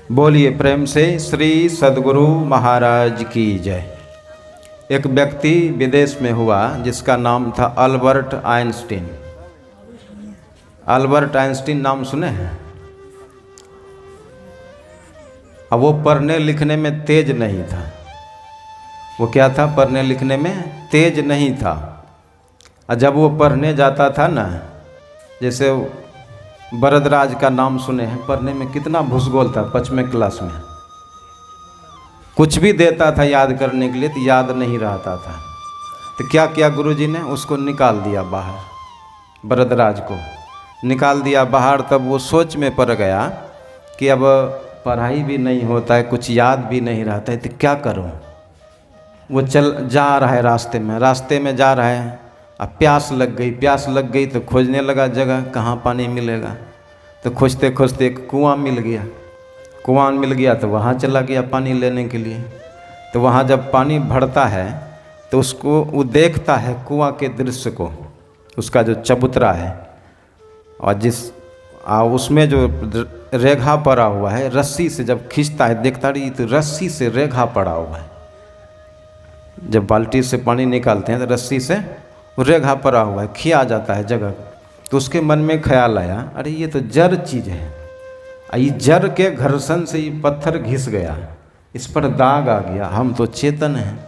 बोलिए प्रेम से श्री सद्गुरु महाराज की जय। एक व्यक्ति विदेश में हुआ जिसका नाम था अल्बर्ट आइंस्टीन। अल्बर्ट आइंस्टीन नाम सुने हैं? अब वो पढ़ने लिखने में तेज नहीं था। वो क्या था? पढ़ने लिखने में तेज नहीं था। और जब वो पढ़ने जाता था ना, जैसे बरदराज का नाम सुने हैं, पढ़ने में कितना भूसगोल था। 5वें क्लास में कुछ भी देता था याद करने के लिए तो याद नहीं रहता था। तो क्या किया गुरुजी ने? उसको निकाल दिया बाहर, बरदराज को निकाल दिया बाहर। तब वो सोच में पड़ गया कि अब पढ़ाई भी नहीं होता है, कुछ याद भी नहीं रहता है, तो क्या करूं? वो जा रहा है रास्ते में जा रहा है। अब प्यास लग गई तो खोजने लगा जगह कहाँ पानी मिलेगा। तो खोजते खोजते एक कुआं मिल गया तो वहाँ चला गया पानी लेने के लिए। तो वहाँ जब पानी भरता है तो उसको वो देखता है कुआं के दृश्य को, उसका जो चबूतरा है, और उसमें जो रेखा पड़ा हुआ है, रस्सी से जब खींचता है देखता रही तो रस्सी से रेखा पड़ा हुआ है। जब बाल्टी से पानी निकालते हैं तो रस्सी से रेखा पड़ा हुआ है, खिया जाता है जगह। तो उसके मन में ख्याल आया, अरे ये तो जड़ चीज़ है, ये जड़ के घर्षण से ये पत्थर घिस गया, इस पर दाग आ गया, हम तो चेतन हैं।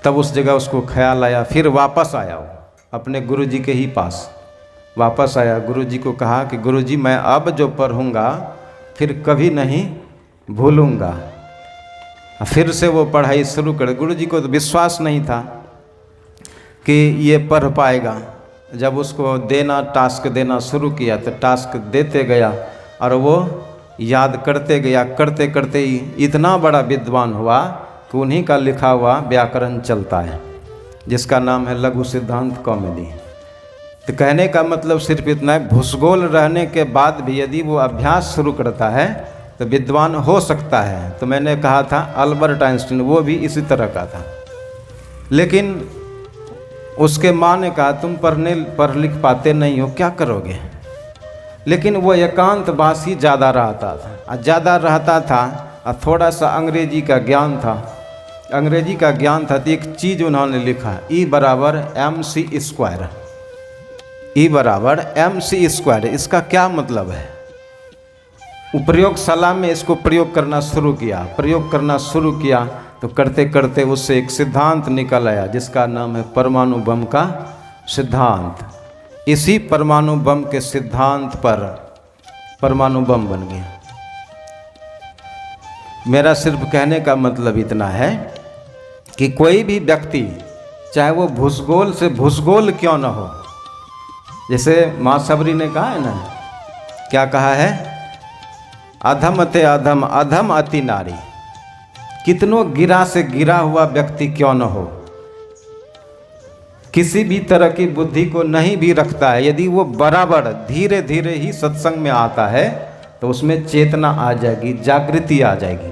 तब उस जगह उसको ख्याल आया। फिर वापस आया वो अपने गुरुजी के ही पास वापस आया। गुरुजी को कहा कि गुरुजी मैं अब जो पढ़ूंगा फिर कभी नहीं भूलूंगा। फिर से वो पढ़ाई शुरू कर। गुरुजी को तो विश्वास नहीं था कि ये पढ़ पाएगा। जब उसको टास्क देना शुरू किया तो टास्क देते गया और वो याद करते गया। करते करते ही इतना बड़ा विद्वान हुआ कि उन्हीं का लिखा हुआ व्याकरण चलता है, जिसका नाम है लघु सिद्धांत कौमुदी। तो कहने का मतलब सिर्फ इतना है, भूसगोल रहने के बाद भी यदि वो अभ्यास शुरू करता है तो विद्वान हो सकता है। तो मैंने कहा था अल्बर्ट आइंस्टीन वो भी इसी तरह का था। लेकिन उसके माँ ने कहा तुम पढ़ लिख पाते नहीं हो, क्या करोगे? लेकिन वो एकांतवासी ज़्यादा रहता था और थोड़ा सा अंग्रेजी का ज्ञान था। तो एक चीज़ उन्होंने लिखा, E = mc²। इसका क्या मतलब है? प्रयोगशाला में इसको प्रयोग करना शुरू किया तो करते करते उससे एक सिद्धांत निकल आया जिसका नाम है परमाणु बम का सिद्धांत। इसी परमाणु बम के सिद्धांत पर परमाणु बम बन गया। मेरा सिर्फ कहने का मतलब इतना है कि कोई भी व्यक्ति चाहे वो भूसगोल से भूसगोल क्यों न हो, जैसे माँ सबरी ने कहा है ना, क्या कहा है? अधम ते अधम, अधम अति नारी। कितनों गिरा से गिरा हुआ व्यक्ति क्यों न हो, किसी भी तरह की बुद्धि को नहीं भी रखता है, यदि वो बराबर धीरे धीरे ही सत्संग में आता है तो उसमें चेतना आ जाएगी, जागृति आ जाएगी।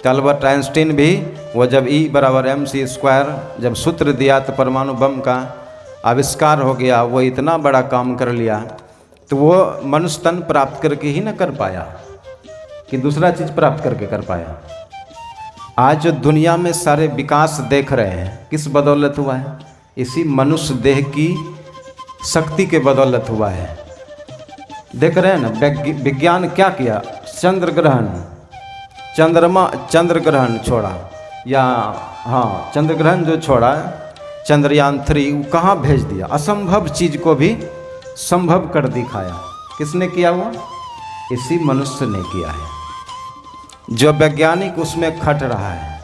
अल्बर्ट आइंस्टीन भी वो जब E = mc² जब सूत्र दिया तो परमाणु बम का आविष्कार हो गया। वो इतना बड़ा काम कर लिया तो वो मनुष्य तन प्राप्त करके ही न कर पाया कि दूसरा चीज़ प्राप्त करके कर पाया। आज जो दुनिया में सारे विकास देख रहे हैं किस बदौलत हुआ है? इसी मनुष्य देह की शक्ति के बदौलत हुआ है। देख रहे हैं ना विज्ञान क्या किया? चंद्र ग्रहण छोड़ा, या हाँ चंद्र ग्रहण जो छोड़ा, चंद्रयान 3 वो कहाँ भेज दिया? असंभव चीज़ को भी संभव कर दिखाया। किसने किया? वो इसी मनुष्य ने किया है। जो वैज्ञानिक उसमें खट रहा है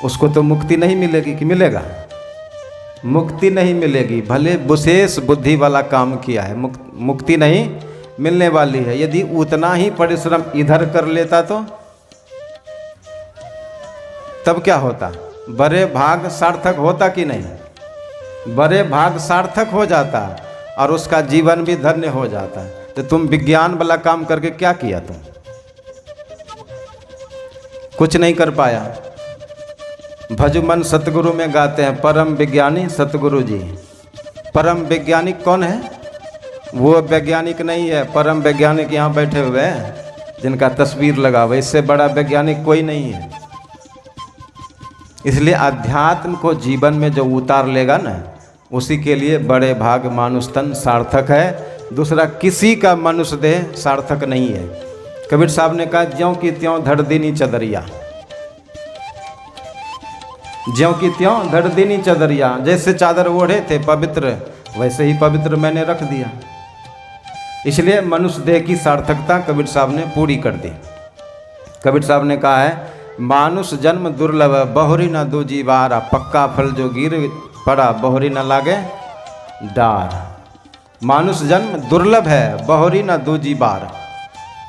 उसको तो मुक्ति नहीं मिलेगी कि मिलेगा? मुक्ति नहीं मिलेगी, भले विशेष बुद्धि वाला काम किया है, मुक्ति नहीं मिलने वाली है। यदि उतना ही परिश्रम इधर कर लेता तो तब क्या होता? बड़े भाग सार्थक होता कि नहीं? बड़े भाग सार्थक हो जाता और उसका जीवन भी धन्य हो जाता। तो तुम विज्ञान वाला काम करके क्या किया? तुम कुछ नहीं कर पाया। भजुमन सतगुरु में गाते हैं, परम विज्ञानी सतगुरु जी। परम वैज्ञानिक कौन है? वो वैज्ञानिक नहीं है, परम वैज्ञानिक यहाँ बैठे हुए हैं। जिनका तस्वीर लगा हुआ, इससे बड़ा वैज्ञानिक कोई नहीं है। इसलिए अध्यात्म को जीवन में जो उतार लेगा ना, उसी के लिए बड़े भाग मानुष तन सार्थक है। दूसरा किसी का मनुष्य देह सार्थक नहीं है। कबीर साहब ने कहा, ज्यों की त्यों धड़ दीनी चदरिया, ज्यों की त्यों धड़ दीनी चदरिया। जैसे चादर ओढ़े थे पवित्र, वैसे ही पवित्र मैंने रख दिया। इसलिए मनुष्य देह की सार्थकता कबीर साहब ने पूरी कर दी। कबीर साहब ने कहा है, मानुष जन्म दुर्लभ बहुरी न दूजी बार, पक्का फल जो गिर पड़ा बहुरी न लागे डार। मानुष जन्म दुर्लभ है, बहुरी न दूजी बार,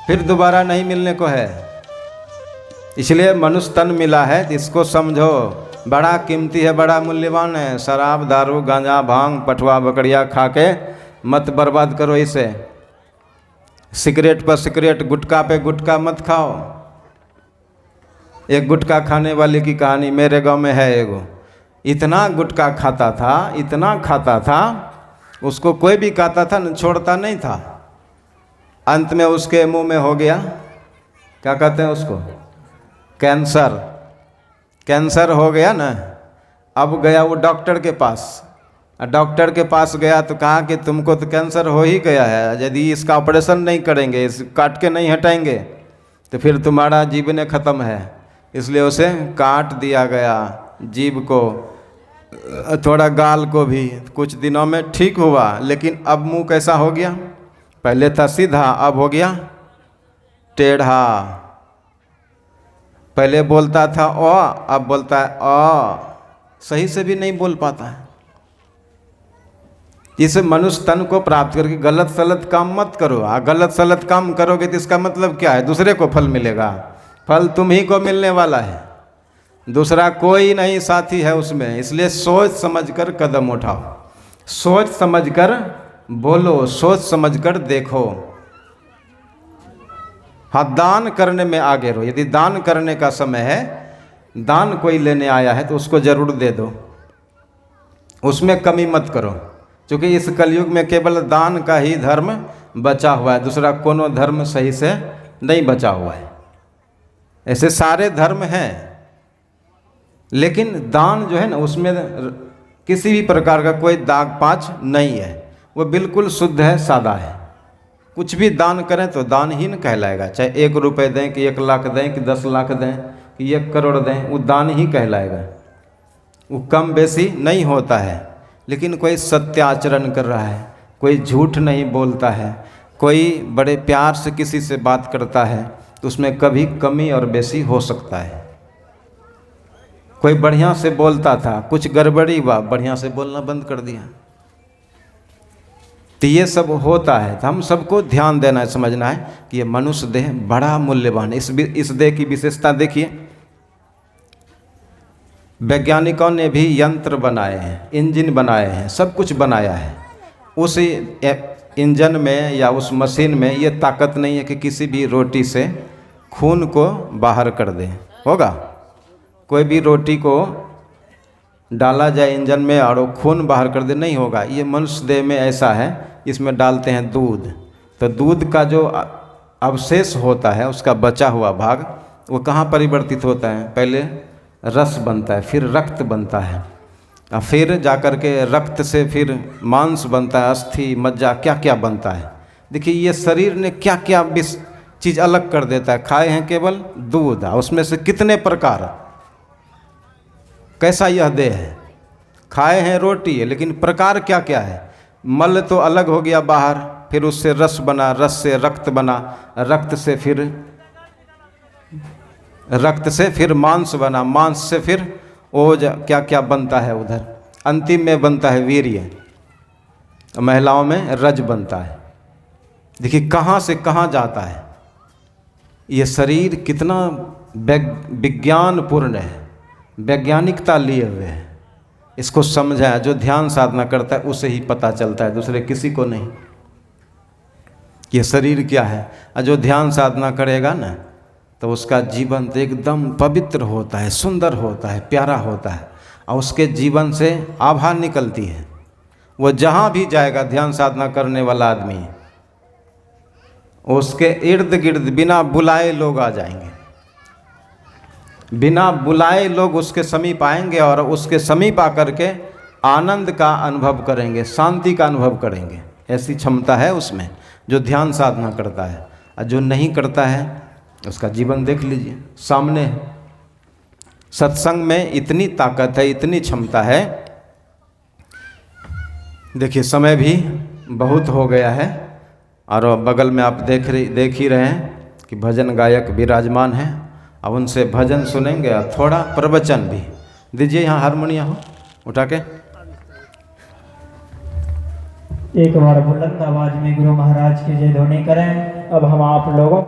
फिर दोबारा नहीं मिलने को है। इसलिए मनुष्य तन मिला है, इसको समझो, बड़ा कीमती है, बड़ा मूल्यवान है। शराब दारू गांजा भांग पटवा बकड़िया खा के मत बर्बाद करो इसे। सिगरेट पर सिगरेट, गुटखा पे गुटखा मत खाओ। एक गुटखा खाने वाले की कहानी मेरे गांव में है। एगो इतना गुटखा खाता था, इतना खाता था, उसको कोई भी खाता था न छोड़ता नहीं था। अंत में उसके मुंह में हो गया, क्या कहते हैं उसको, कैंसर। कैंसर हो गया ना। अब गया वो डॉक्टर के पास। डॉक्टर के पास गया तो कहा कि तुमको तो कैंसर हो ही गया है, यदि इसका ऑपरेशन नहीं करेंगे, इस काट के नहीं हटाएंगे तो फिर तुम्हारा जीवन खत्म है। इसलिए उसे काट दिया गया, जीभ को, थोड़ा गाल को भी। कुछ दिनों में ठीक हुआ, लेकिन अब मुंह कैसा हो गया, पहले था सीधा, अब हो गया टेढ़ा। पहले बोलता था ओ, अब बोलता है अ, सही से भी नहीं बोल पाता है। इस मनुष्य तन को प्राप्त करके गलत सलत काम मत करो। गलत सलत काम करोगे तो इसका मतलब क्या है, दूसरे को फल मिलेगा। फल तुम ही को मिलने वाला है, दूसरा कोई नहीं साथी है उसमें। इसलिए सोच समझकर कदम उठाओ, सोच समझकर बोलो, सोच समझकर देखो। हाँ, दान करने में आगे रहो। यदि दान करने का समय है, दान कोई लेने आया है तो उसको जरूर दे दो, उसमें कमी मत करो। क्योंकि इस कलयुग में केवल दान का ही धर्म बचा हुआ है, दूसरा कोनो धर्म सही से नहीं बचा हुआ है। ऐसे सारे धर्म हैं, लेकिन दान जो है ना, उसमें किसी भी प्रकार का कोई दाग पाँच नहीं है, वो बिल्कुल शुद्ध है, सादा है। कुछ भी दान करें तो दानहीन कहलाएगा, चाहे 1 रुपये दें कि 1 लाख दें कि 10 लाख दें कि 1 करोड़ दें, वो दान ही कहलाएगा। वो कम बेसी नहीं होता है। लेकिन कोई सत्य आचरण कर रहा है, कोई झूठ नहीं बोलता है, कोई बड़े प्यार से किसी से बात करता है, तो उसमें कभी कमी और बेसी हो सकता है। कोई बढ़िया से बोलता था, कुछ गड़बड़ी हुआ, बढ़िया से बोलना बंद कर दिया, तो ये सब होता है। तो हम सबको ध्यान देना है, समझना है कि ये मनुष्य देह बड़ा मूल्यवान है। इस देह की विशेषता देखिए, वैज्ञानिकों ने भी यंत्र बनाए हैं, इंजन बनाए हैं, सब कुछ बनाया है। उस इंजन में या उस मशीन में ये ताकत नहीं है कि किसी भी रोटी से खून को बाहर कर दे। होगा? कोई भी रोटी को डाला जाए इंजन में और वो खून बाहर कर दे, नहीं होगा। ये मनुष्य देह में ऐसा है, इसमें डालते हैं दूध, तो दूध का जो अवशेष होता है, उसका बचा हुआ भाग, वो कहाँ परिवर्तित होता है, पहले रस बनता है, फिर रक्त बनता है, और फिर जाकर के रक्त से फिर मांस बनता है, अस्थि मज्जा क्या क्या बनता है। देखिए ये शरीर ने क्या क्या चीज़ अलग कर देता है। खाए हैं केवल दूध, उसमें से कितने प्रकार, कैसा यह देह है। खाए हैं रोटी है, लेकिन प्रकार क्या क्या है। मल तो अलग हो गया बाहर, फिर उससे रस बना, रस से रक्त बना, रक्त से फिर मांस बना, मांस से फिर ओज क्या क्या बनता है उधर। अंतिम में बनता है वीर्य, महिलाओं में रज बनता है। देखिए कहाँ से कहाँ जाता है। ये शरीर कितना विज्ञानपूर्ण है, वैज्ञानिकता लिए हुए है। इसको समझा, जो ध्यान साधना करता है उसे ही पता चलता है, दूसरे किसी को नहीं। ये शरीर क्या है, और जो ध्यान साधना करेगा ना, तो उसका जीवन तो एकदम पवित्र होता है, सुंदर होता है, प्यारा होता है, और उसके जीवन से आभा निकलती है। वो जहाँ भी जाएगा ध्यान साधना करने वाला आदमी, उसके इर्द गिर्द बिना बुलाए लोग आ जाएंगे, बिना बुलाए लोग उसके समीप आएंगे और उसके समीप आकर के आनंद का अनुभव करेंगे, शांति का अनुभव करेंगे। ऐसी क्षमता है उसमें जो ध्यान साधना करता है। और जो नहीं करता है उसका जीवन देख लीजिए, सामने है। सत्संग में इतनी ताकत है, इतनी क्षमता है। देखिए समय भी बहुत हो गया है और बगल में आप देख ही रहे हैं कि भजन गायक विराजमान हैं। अब उनसे भजन सुनेंगे और थोड़ा प्रवचन भी दीजिए। यहाँ हारमोनिया हो उठा के एक बार बुलंद आवाज में गुरु महाराज की जय ध्वनि करें। अब हम आप लोगों